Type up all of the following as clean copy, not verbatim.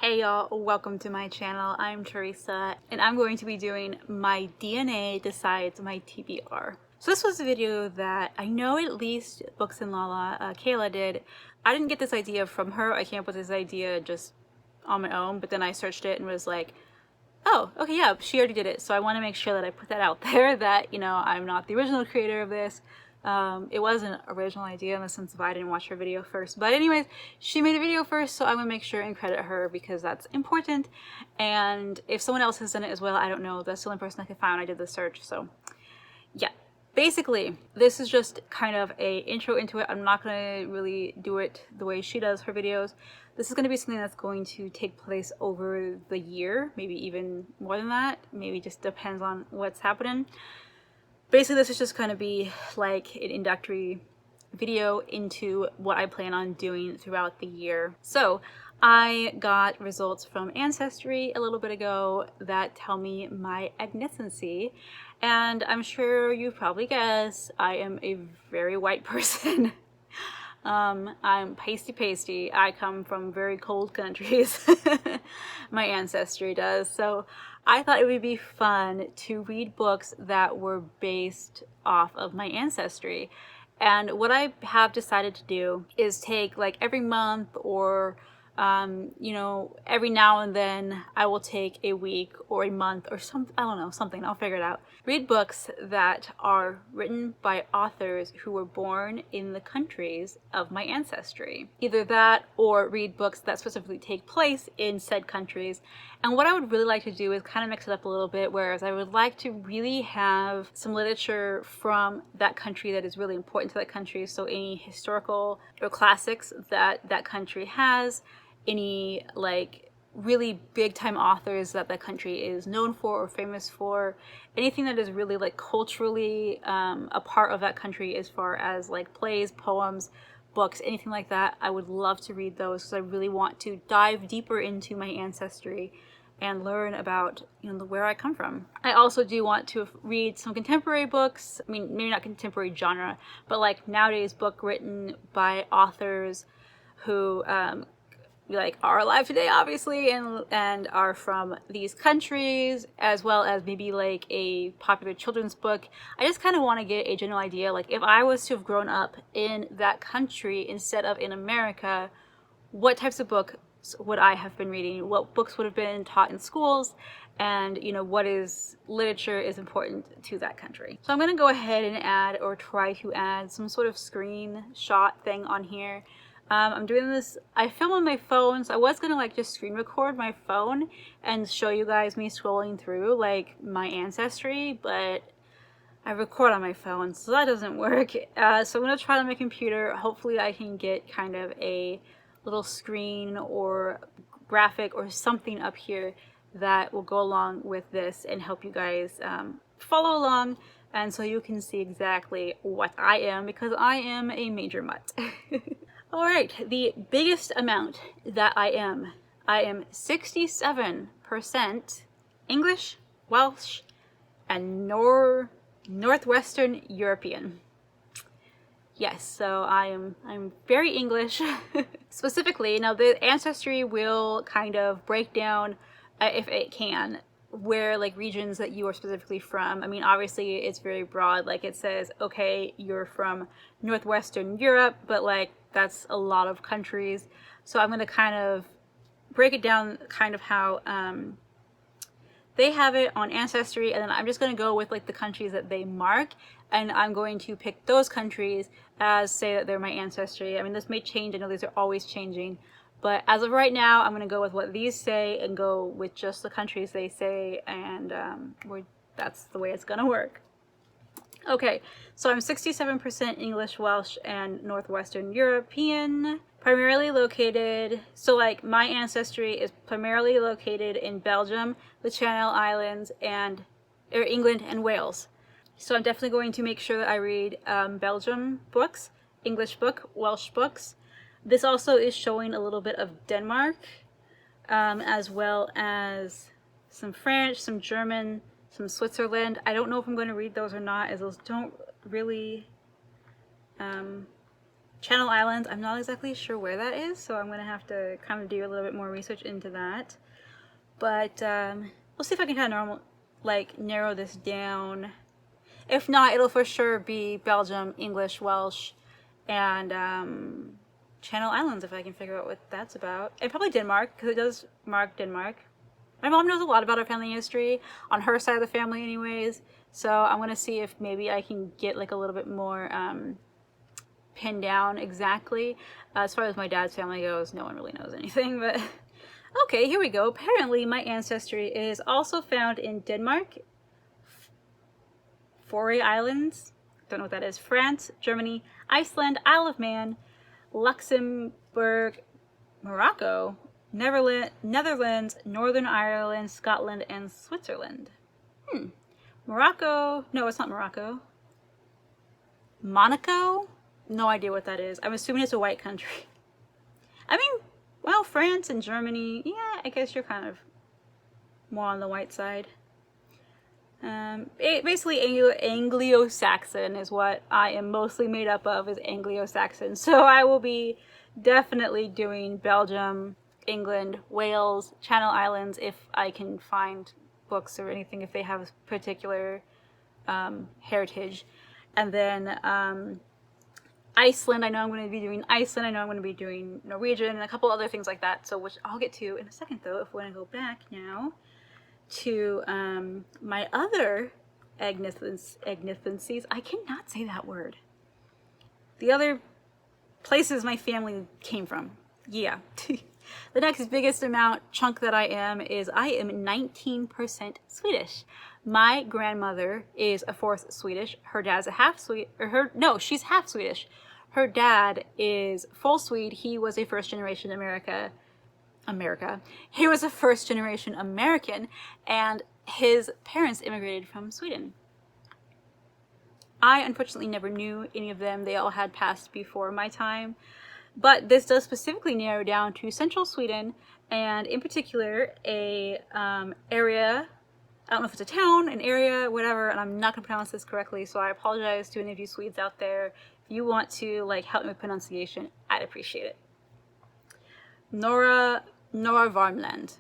Hey y'all, welcome to my channel. I'm Teresa and I'm going to be doing my DNA decides my TBR. So this was a video that I know at least Books and Lala, Kayla did. I didn't get this idea from her. I came up with this idea just on my own, but then I searched it and was like, oh, okay, yeah, she already did it. So I want to make sure that I put that out there that, you know, I'm not the original creator of this. It was an original idea in the sense of I didn't watch her video first. But anyways, she made a video first, so I'm going to make sure and credit her because that's important. And if someone else has done it as well, I don't know. That's the only person I could find when I did the search. So yeah. Basically, this is just kind of a intro into it. I'm not going to really do it the way she does her videos. This is going to be something that's going to take place over the year, maybe even more than that. Maybe just depends on what's happening. Basically, this is just going to be like an introductory video into what I plan on doing throughout the year. So I got results from Ancestry a little bit ago that tell me my ethnicity, and I'm sure you probably guessed I am a very white person. I'm pasty. I come from very cold countries. My ancestry does. So I thought it would be fun to read books that were based off of my ancestry. And what I have decided to do is take like every month or you know, every now and then I will take a week or a month or something, I don't know, something, I'll figure it out. Read books that are written by authors who were born in the countries of my ancestry. Either that or read books that specifically take place in said countries. And what I would really like to do is kind of mix it up a little bit, whereas I would like to really have some literature from that country that is really important to that country. So any historical or classics that that country has, any like really big time authors that that country is known for or famous for, anything that is really like culturally a part of that country as far as like plays, poems, books, anything like that. I would love to read those because I really want to dive deeper into my ancestry and learn about, you know, where I come from. I also do want to read some contemporary books. I mean, maybe not contemporary genre, but like nowadays book written by authors who like are alive today, obviously, and are from these countries, as well as maybe like a popular children's book. I just kind of want to get a general idea, like if I was to have grown up in that country instead of in America, what types of books would I have been reading? What books would have been taught in schools? And, you know, what is literature is important to that country. So I'm going to go ahead and add, or try to add, some sort of screenshot thing on here. I'm doing this, I film on my phone, so I was gonna like just screen record my phone and show you guys me scrolling through like my ancestry, but I record on my phone, so that doesn't work. So I'm gonna try on my computer. Hopefully I can get kind of a little screen or graphic or something up here that will go along with this and help you guys follow along, and so you can see exactly what I am, because I am a major mutt. All right, the biggest amount that I am 67% English, Welsh, and Northwestern European. Yes, so I'm very English. Specifically, now the ancestry will kind of break down, if it can, where like regions that you are specifically from. I mean, obviously it's very broad. Like it says, okay, you're from Northwestern Europe, but like that's a lot of countries. So I'm going to kind of break it down kind of how they have it on Ancestry, and then I'm just going to go with like the countries that they mark, and I'm going to pick those countries as say that they're my ancestry. I mean, this may change. I know these are always changing, but as of right now, I'm going to go with what these say and go with just the countries they say, and that's the way it's going to work. Okay, so I'm 67% English, Welsh, and Northwestern European. Primarily located, so like my ancestry is primarily located in Belgium, the Channel Islands, and England and Wales. So I'm definitely going to make sure that I read Belgium books, English book, Welsh books. This also is showing a little bit of Denmark, as well as some French, some German, some Switzerland. I don't know if I'm going to read those or not, as those don't really Channel Islands, I'm not exactly sure where that is, so I'm gonna have to kind of do a little bit more research into that. But we'll see if I can kind of narrow this down. If not, it'll for sure be Belgium, English, Welsh, and Channel Islands if I can figure out what that's about. And probably Denmark, because it does mark Denmark. My mom knows a lot about our family history, on her side of the family anyways, so I'm going to see if maybe I can get like a little bit more pinned down exactly. As far as my dad's family goes, no one really knows anything, but okay, here we go. Apparently my ancestry is also found in Denmark, Faroe Islands, don't know what that is, France, Germany, Iceland, Isle of Man, Luxembourg, Morocco, Netherlands, Northern Ireland, Scotland, and Switzerland. Morocco, no, it's not Morocco. Monaco? No idea what that is. I'm assuming it's a white country. I mean, well, France and Germany, yeah, I guess you're kind of more on the white side. Basically Anglo-Saxon is what I am mostly made up of, is Anglo-Saxon. So I will be definitely doing Belgium, England, Wales, Channel Islands if I can find books or anything, if they have particular heritage. And then Iceland, I know I'm going to be doing Iceland, I know I'm going to be doing Norwegian, and a couple other things like that, so which I'll get to in a second though, if we want to go back now to my other agnificencies. I cannot say that word. The other places my family came from. Yeah. The next biggest chunk that I am 19% Swedish. My grandmother is a fourth Swedish. Her dad's she's half Swedish. Her dad is full Swede. He was a first generation He was a first generation American, and his parents immigrated from Sweden. I unfortunately never knew any of them. They all had passed before my time. But this does specifically narrow down to central Sweden, and in particular a area, I don't know if it's a town, an area, whatever, and I'm not going to pronounce this correctly, so I apologize to any of you Swedes out there. If you want to help me with pronunciation, I'd appreciate it. Norra Värmland.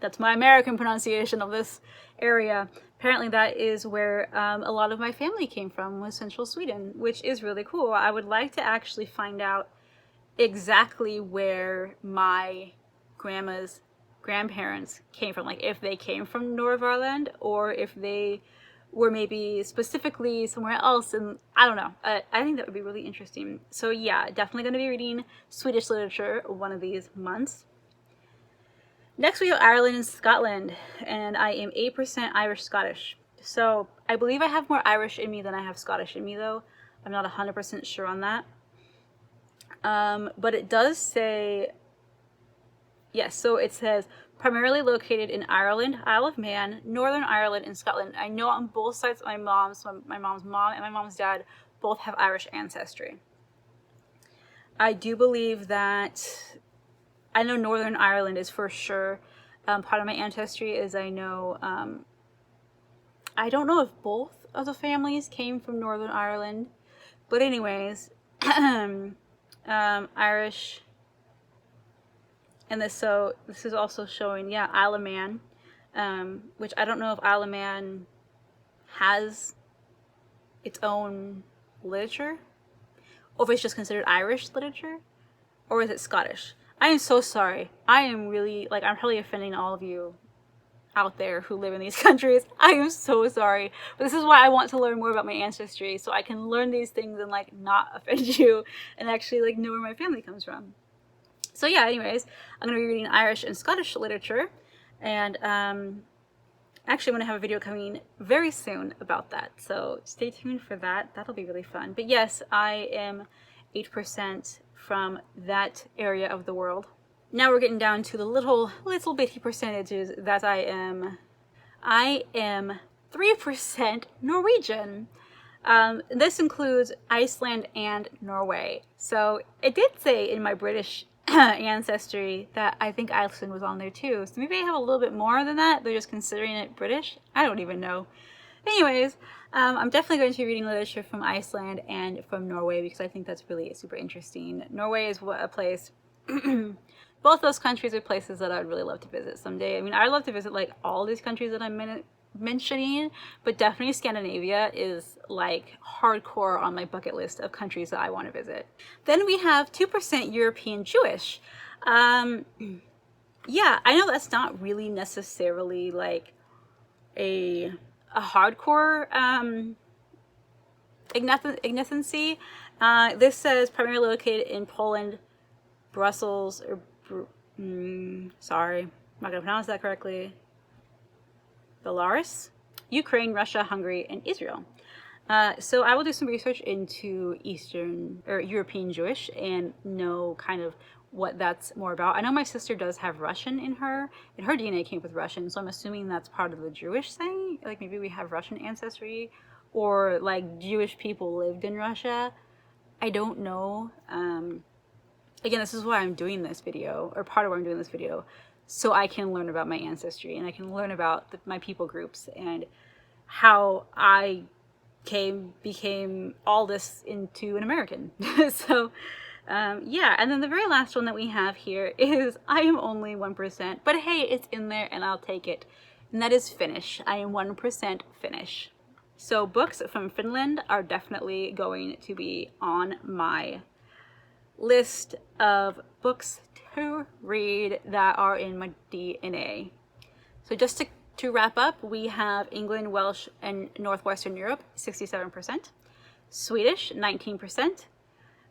That's my American pronunciation of this area. Apparently that is where a lot of my family came from, was central Sweden, which is really cool. I would like to actually find out exactly where my grandma's grandparents came from, like if they came from Norra Värmland or if they were maybe specifically somewhere else, and I don't know. I think that would be really interesting. So yeah, definitely going to be reading Swedish literature one of these months. Next we have Ireland and Scotland, and I am 8% Irish-Scottish. So I believe I have more Irish in me than I have Scottish in me though. I'm not 100% sure on that. But it does say, yes, so it says primarily located in Ireland, Isle of Man, Northern Ireland, and Scotland. I know on both sides of my mom's mom and my mom's dad both have Irish ancestry. I do believe that, I know Northern Ireland is for sure part of my ancestry, as I know, I don't know if both of the families came from Northern Ireland, but anyways, Irish. And this is also showing, yeah, Isle of Man, which I don't know if Isle of Man has its own literature, or if it's just considered Irish literature, or is it Scottish? I am so sorry. I am really, I'm probably offending all of you out there who live in these countries. I am so sorry. But this is why I want to learn more about my ancestry, so I can learn these things and not offend you and actually know where my family comes from. So yeah, anyways, I'm going to be reading Irish and Scottish literature, and actually I'm going to have a video coming very soon about that, so stay tuned for that. That'll be really fun. But yes, I am 8% from that area of the world. Now we're getting down to the little bitty percentages that I am. I am 3% Norwegian. This includes Iceland and Norway. So it did say in my British ancestry that I think Iceland was on there too. So maybe I have a little bit more than that. They're just considering it British. I don't even know. Anyways, I'm definitely going to be reading literature from Iceland and from Norway because I think that's really super interesting. Norway is a place, both those countries are places that I'd really love to visit someday. I mean, I'd love to visit like all these countries that I'm mentioning, but definitely Scandinavia is like hardcore on my bucket list of countries that I want to visit. Then we have 2% European Jewish. Yeah, I know that's not really necessarily like a hardcore ethnicity. This says primarily located in Poland, Brussels, or sorry, I'm not gonna pronounce that correctly. Belarus, Ukraine, Russia, Hungary, and Israel. So I will do some research into Eastern or European Jewish and know kind of what that's more about. I know my sister does have Russian in her, and her DNA came with Russian, so I'm assuming that's part of the Jewish thing. Like maybe we have Russian ancestry, or like Jewish people lived in Russia. I don't know. Again, this is why I'm doing this video, or part of why I'm doing this video, so I can learn about my ancestry and I can learn about my people groups and how I became all this into an American. So yeah, and then the very last one that we have here is I am only 1%, but hey, it's in there and I'll take it. And that is Finnish. I am 1% Finnish. So books from Finland are definitely going to be on my list of books to read that are in my DNA. So just to wrap up, we have England, Welsh, and Northwestern Europe, 67%. Swedish, 19%.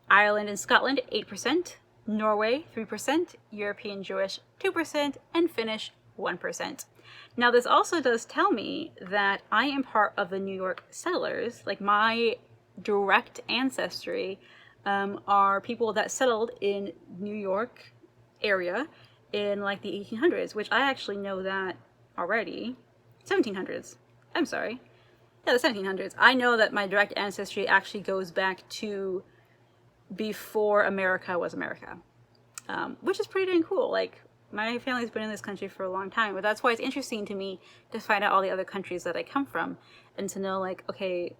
Ireland and Scotland, 8%. Norway, 3%. European Jewish, 2%. And Finnish, 1%. Now, this also does tell me that I am part of the New York settlers. Like, my direct ancestry are people that settled in New York area in like the 1800s, which I actually know that already. 1700s. I'm sorry. Yeah, the 1700s. I know that my direct ancestry actually goes back to before America was America, which is pretty dang cool. Like, my family's been in this country for a long time, but that's why it's interesting to me to find out all the other countries that I come from and to know, like, okay,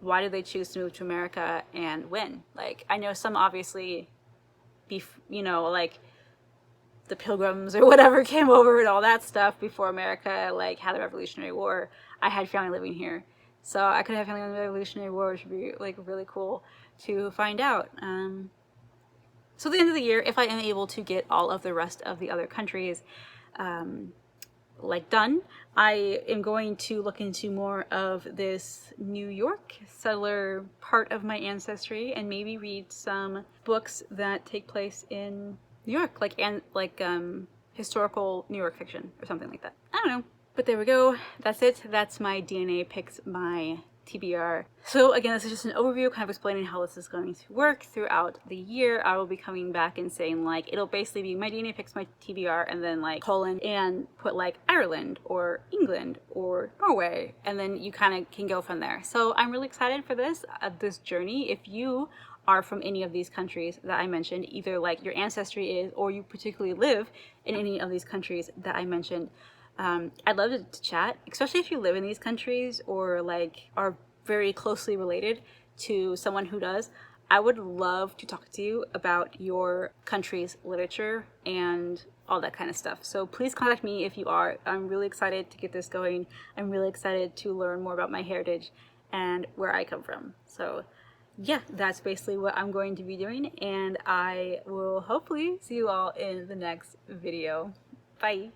why did they choose to move to America and when? Like, I know some obviously, you know, like the Pilgrims or whatever came over and all that stuff before America like had the Revolutionary War. I had family living here, so I could have family in the Revolutionary War, which would be like really cool to find out. So at the end of the year, if I am able to get all of the rest of the other countries like done, I am going to look into more of this New York settler part of my ancestry and maybe read some books that take place in New York, like historical New York fiction or something like that. I don't know. But there we go. That's it. That's my DNA picks my TBR. So again, this is just an overview kind of explaining how this is going to work throughout the year. I will be coming back and saying like, it'll basically be my DNA picks my TBR and then like Poland and put like Ireland or England or Norway. And then you kind of can go from there. So I'm really excited for this journey. If you are from any of these countries that I mentioned, either like your ancestry is or you particularly live in any of these countries that I mentioned, I'd love to chat, especially if you live in these countries or like are very closely related to someone who does. I would love to talk to you about your country's literature and all that kind of stuff. So please contact me if you are. I'm really excited to get this going. I'm really excited to learn more about my heritage and where I come from. So yeah, that's basically what I'm going to be doing, and I will hopefully see you all in the next video. Bye!